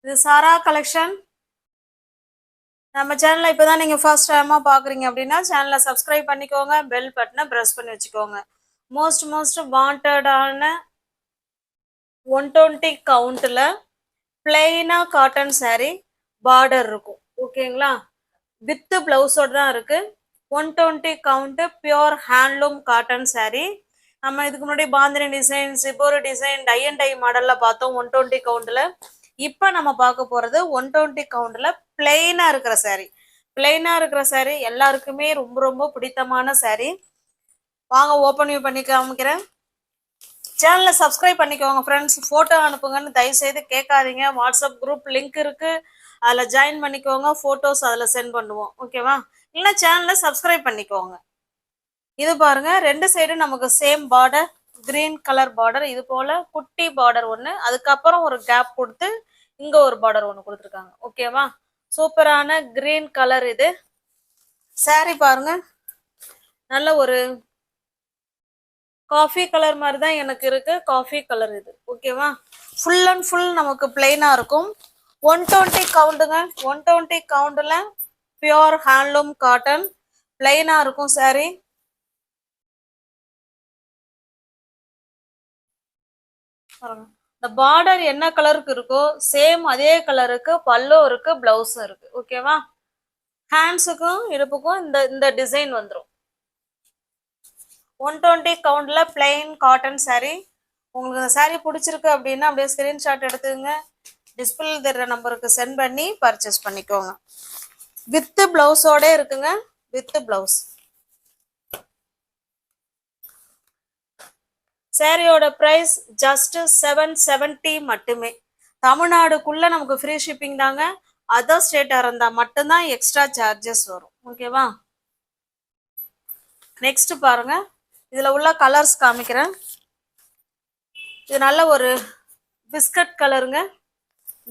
இது சாரா கலெக்ஷன். நம்ம சேனலை இப்போதான் நீங்கள் ஃபர்ஸ்ட் டைமாக பார்க்குறீங்க அப்படின்னா சேனலை சப்ஸ்கிரைப் பண்ணிக்கோங்க, பெல் பட்டனை ப்ரெஸ் பண்ணி வச்சுக்கோங்க. மோஸ்ட் வாண்டடான 120 கவுண்ட்டில் பிளெயினாக காட்டன் saree பார்டர் இருக்கும். ஓகேங்களா, வித்து ப்ளவுஸோடு தான் இருக்குது. 120 count pure handloom cotton saree. நம்ம இதுக்கு முன்னாடி bandhani design, shibori design, tie and dye மாடலில் பார்த்தோம் 120 கவுண்ட்டில். இப்போ நம்ம பார்க்க போகிறது 120 கவுண்டில் பிளெயினாக இருக்கிற saree. பிளெயினாக இருக்கிற saree எல்லாருக்குமே ரொம்ப ரொம்ப பிடித்தமான saree. வாங்க ஓப்பன் வியூ பண்ணி காமிக்கிறேன். சேனலை சப்ஸ்கிரைப் பண்ணிக்கோங்க ஃப்ரெண்ட்ஸ். ஃபோட்டோ அனுப்புங்கன்னு தயவுசெய்து கேட்காதீங்க. வாட்ஸ்அப் குரூப் லிங்க் இருக்குது, அதில் ஜாயின் பண்ணிக்கோங்க. ஃபோட்டோஸ் அதில் சென்ட் பண்ணுவோம். ஓகேவா? இல்லைன்னா சேனலை சப்ஸ்கிரைப் பண்ணிக்கோங்க. இது பாருங்க, ரெண்டு சைடும் நமக்கு same border, green colour border. இது போல குட்டி பார்டர் ஒன்று, அதுக்கப்புறம் ஒரு கேப் கொடுத்து இங்க ஒரு பார்டர் ஒன்று கொடுத்துருக்காங்க. ஓகேவா? சூப்பரான கிரீன் கலர். இது saree பாருங்க, நல்ல ஒரு காஃபி கலர் மாதிரி தான் எனக்கு இருக்கு. காஃபி கலர் இது. ஓகேவா? ஃபுல் அண்ட் ஃபுல் நமக்கு பிளெயினா இருக்கும். 120 கவுண்டுங்க. 120 கவுண்டில் பியோர் ஹேண்ட்லூம் காட்டன் பிளெயினா இருக்கும் saree. இந்த பார்டர் என்ன கலருக்கு இருக்கோ சேம் அதே கலருக்கு பல்லு இருக்கு, பிளவுஸும் இருக்கு. ஓகேவா? ஹேண்ட்ஸுக்கும் இடுப்புக்கும் இந்த இந்த டிசைன் வந்துடும். 120 கவுண்ட்ல பிளெயின் காட்டன் saree. உங்களுக்கு இந்த saree பிடிச்சிருக்கு அப்படின்னா அப்படியே ஸ்கிரீன்ஷாட் எடுத்துங்க, டிஸ்பிளே தெரிகிற நம்பருக்கு சென்ட் பண்ணி பர்ச்சேஸ் பண்ணிக்கோங்க. வித்து பிளவுஸோட இருக்குங்க, வித்து பிளவுஸ். சாரியோட பிரைஸ் ஜஸ்ட் 770 மட்டுமே. தமிழ்நாடுக்குள்ள நமக்கு ஃப்ரீ ஷிப்பிங் தாங்க. அதர் ஸ்டேட்டாக இருந்தால் மட்டும்தான் எக்ஸ்ட்ரா சார்ஜஸ் வரும். ஓகேவா? நெக்ஸ்ட் பாருங்க, இதில் உள்ள கலர்ஸ் காமிக்கிறேன். இது நல்ல ஒரு பிஸ்கட் கலருங்க.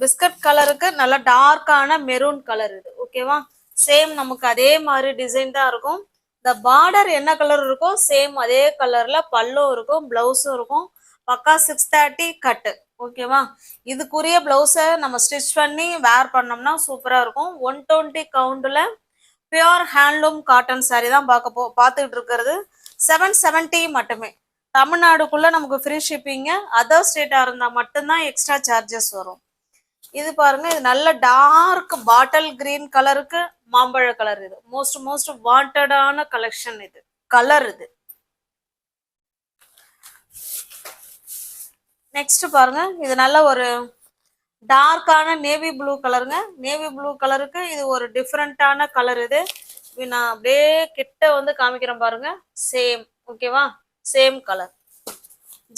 பிஸ்கட் கலருக்கு நல்ல டார்க்கான மெரூன் கலர் இது. ஓகேவா? சேம் நமக்கு அதே மாதிரி டிசைன் தான் இருக்கும். இந்த பார்டர் என்ன கலர் இருக்கோ சேம் அதே கலர்ல பல்லும் இருக்கும், பிளவுஸும் இருக்கும். பக்கா 630 கட்டு. ஓகேவா? இதுக்குரிய பிளவுஸை நம்ம ஸ்டிச் பண்ணி வேர் பண்ணோம்னா சூப்பரா இருக்கும். 120 கவுண்டில் பியோர் ஹேண்ட்லூம் காட்டன் saree தான் பார்த்துக்கிட்டு இருக்கிறது. 770 மட்டுமே. தமிழ்நாடுக்குள்ள நமக்கு ஃப்ரீ ஷிப்பிங்க. அதர் ஸ்டேட்டா இருந்தா மட்டும்தான் எக்ஸ்ட்ரா சார்ஜஸ் வரும். இது பாருங்க, இது நல்ல டார்க் பாட்டில் கிரீன் கலருக்கு மாம்பழ கலர். இது மோஸ்ட் வாண்டடான கலெக்ஷன். இது கலர். இது நெக்ஸ்ட் பாருங்க, இது நல்ல ஒரு டார்க்கான நேவி ப்ளூ கலருங்க. நேவி ப்ளூ கலருக்கு இது ஒரு டிஃப்ரெண்டான கலர். இது நான் அப்படியே கிட்ட வந்து காமிக்கிறேன் பாருங்க. சேம். ஓகேவா? Same colour.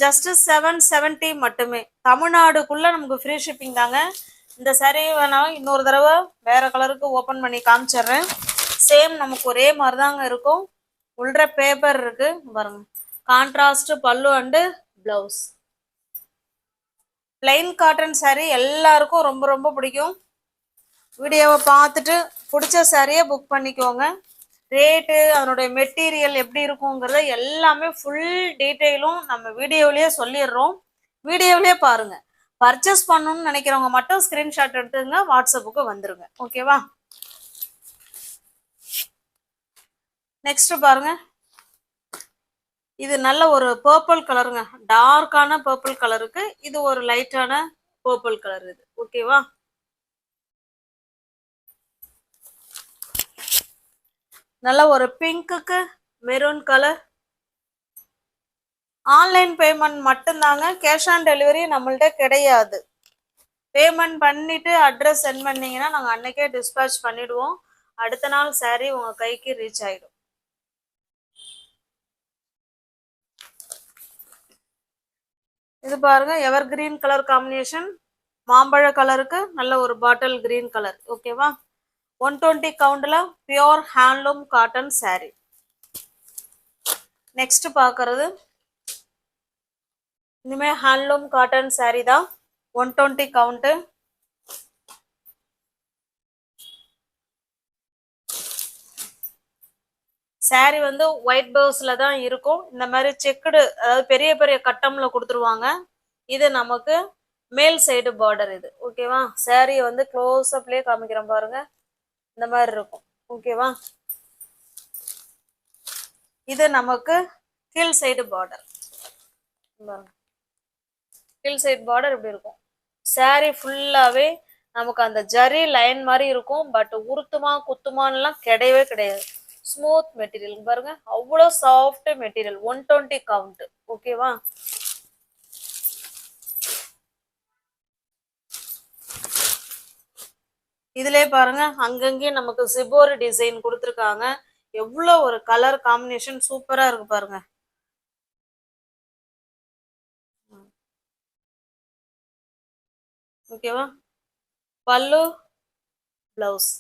ஜஸ்ட் 770 மட்டுமே. தமிழ்நாடுக்குள்ள நமக்கு ஃப்ரீ ஷிப்பிங் தாங்க. இந்த saree வேணா இன்னொரு தடவை வேற கலருக்கு ஓப்பன் பண்ணி காமிச்சிடுறேன். சேம் நமக்கு ஒரே மாதிரி தாங்க இருக்கும். உள்ள பேப்பர் இருக்கு பாருங்க. கான்ட்ராஸ்ட் பல்லு and blouse. Plain cotton saree எல்லாருக்கும் ரொம்ப ரொம்ப பிடிக்கும். வீடியோவை பார்த்துட்டு பிடிச்ச சாரியை புக் பண்ணிக்கோங்க. ரேட்டு, அதனுடைய மெட்டீரியல் எப்படி இருக்குங்கிறத எல்லாமே ஃபுல் டீட்டெயிலும் நம்ம வீடியோவிலேயே சொல்லிடுறோம். வீடியோவிலேயே பாருங்க. பர்ச்சேஸ் பண்ணணும்னு நினைக்கிறவங்க மட்டும் ஸ்கிரீன்ஷாட் எடுத்துங்க, வாட்ஸ்அப்புக்கு வந்துருங்க. ஓகேவா? நெக்ஸ்ட் பாருங்க, இது நல்ல ஒரு பர்பிள் கலருங்க. டார்க்கான பர்பிள் கலருக்கு இது ஒரு லைட்டான பர்பிள் கலர். இது ஓகேவா? நல்ல ஒரு பிங்க்குக்கு மெரூன் கலர். ஆன்லைன் பேமெண்ட் மட்டும்தாங்க, கேஷ் ஆன் டெலிவரி நம்மள்ட்ட கிடையாது. பேமெண்ட் பண்ணிட்டு அட்ரஸ் சென்ட் பண்ணீங்கன்னா நாங்கள் அன்னைக்கே டிஸ்பேச் பண்ணிடுவோம். அடுத்த நாள் saree உங்க கைக்கு ரீச் ஆயிடும். இது பாருங்க, எவர் கிரீன் கலர் காம்பினேஷன் மாம்பழ கலருக்கு நல்ல ஒரு பாட்டில் கிரீன் கலர். ஓகேவா? 120 கவுண்டில் pure handloom cotton saree. Next பார்க்கறது இனிமே ஹேண்ட்லூம் காட்டன் saree தான். 120 கவுண்ட்டு. saree வந்து ஒயிட் பேர்ஸ்ல தான் இருக்கும். இந்த மாதிரி செக்குடு, அதாவது பெரிய பெரிய கட்டம்ல கொடுத்துருவாங்க. இது நமக்கு மேல் சைடு பார்டர் இது. ஓகேவா? saree வந்து க்ளோஸ் அப்லயே காமிக்கிறேன் பாருங்க. இந்த மாதிரி இருக்கும். ஓகேவா? இது நமக்கு கீழ் சைடு பார்டர். கீழ் சைடு பார்டர் இப்படி இருக்கும். saree ஃபுல்லாவே நமக்கு அந்த ஜரி லைன் மாதிரி இருக்கும். பட் உருத்துமா குத்துமான்லாம் கிடையவே கிடையாது. ஸ்மூத் மெட்டீரியல் பாருங்க. அவ்வளோ சாஃப்ட் மெட்டீரியல். 120 கவுண்ட். ஓகேவா? இதுலயே பாருங்க அங்கங்கே நமக்கு ஜிபோர் டிசைன் கொடுத்துருக்காங்க. எவ்வளோ ஒரு கலர் காம்பினேஷன் சூப்பரா இருக்கு பாருங்க. ஓகேவா? பல்லு, பிளவுஸ்.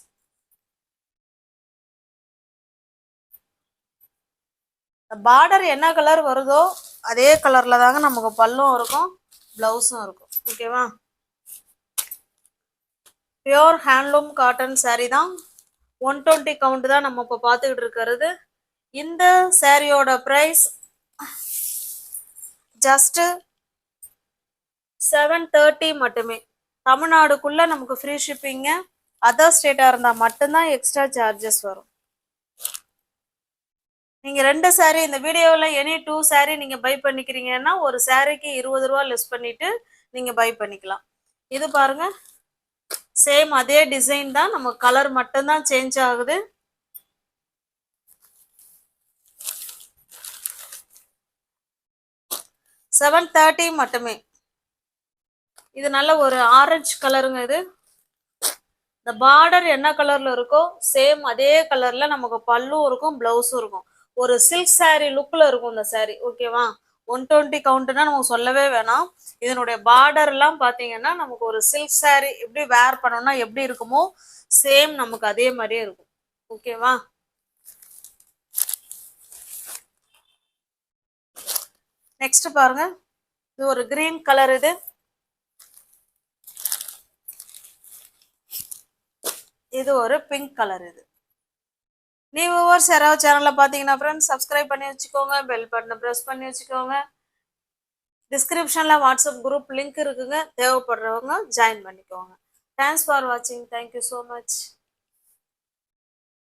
பார்டர் என்ன கலர் வருதோ அதே கலர்ல தாங்க நமக்கு பல்லும் இருக்கும், பிளவுஸும் இருக்கும். ஓகேவா? பியோர் ஹேண்ட்லூம் காட்டன் saree தான். 120 கவுண்ட் தான் நம்ம இப்போ பார்த்துக்கிட்டு இருக்கிறது. இந்த சாரியோட ப்ரைஸ் ஜஸ்ட் 730 மட்டுமே. தமிழ்நாடுக்குள்ள நமக்கு ஃப்ரீ ஷிப்பிங்க. அதர் ஸ்டேட்டாக இருந்தால் மட்டும்தான் எக்ஸ்ட்ரா சார்ஜஸ் வரும். நீங்கள் 2 saree இந்த வீடியோவில் எனி 2 saree நீங்கள் பை பண்ணிக்கிறீங்கன்னா ஒரு சாரீக்கு 20 ரூபா லெஸ் பண்ணிட்டு நீங்கள் பை பண்ணிக்கலாம். இது பாருங்க, சேம் அதே டிசைன் தான், நமக்கு கலர் மட்டும்தான் சேஞ்ச் ஆகுது. $730 மட்டுமே. இது நல்ல ஒரு ஆரஞ்சு கலருங்க. இது இந்த பார்டர் என்ன கலர்ல இருக்கோ சேம் அதே கலர்ல நமக்கு பல்லும் இருக்கும், பிளவுஸும் இருக்கும். ஒரு சில்க் saree லுக்ல இருக்கும் இந்த saree. ஓகேவா? 120 கவுண்ட்னா நமக்கு சொல்லவே வேணாம். இதனுடைய பார்டர் எல்லாம் பாத்தீங்கன்னா நமக்கு ஒரு சில்க் saree எப்படி வேர் பண்ணோம்னா எப்படி இருக்குமோ சேம் நமக்கு அதே மாதிரியே இருக்கும். ஓகேவா? நெக்ஸ்ட் பாருங்க, இது ஒரு கிரீன் கலர். இது ஒரு பிங்க் கலர். இது நீ வியூவர்ஸ் யாராவது சேனல்ல பாத்தீங்கன்னா ஃப்ரெண்ட்ஸ் சப்ஸ்கிரைப் பண்ணி வச்சுக்கோங்க, பெல் பட்டனை பிரஸ் பண்ணி வச்சுக்கோங்க. டிஸ்கிரிப்ஷன்ல வாட்ஸ்அப் குரூப் லிங்க் இருக்குங்க, தேவைப்படுறவங்க ஜாயின் பண்ணிக்கோங்க. தேங்க்ஸ் ஃபார் வாட்சிங். Thank you so much.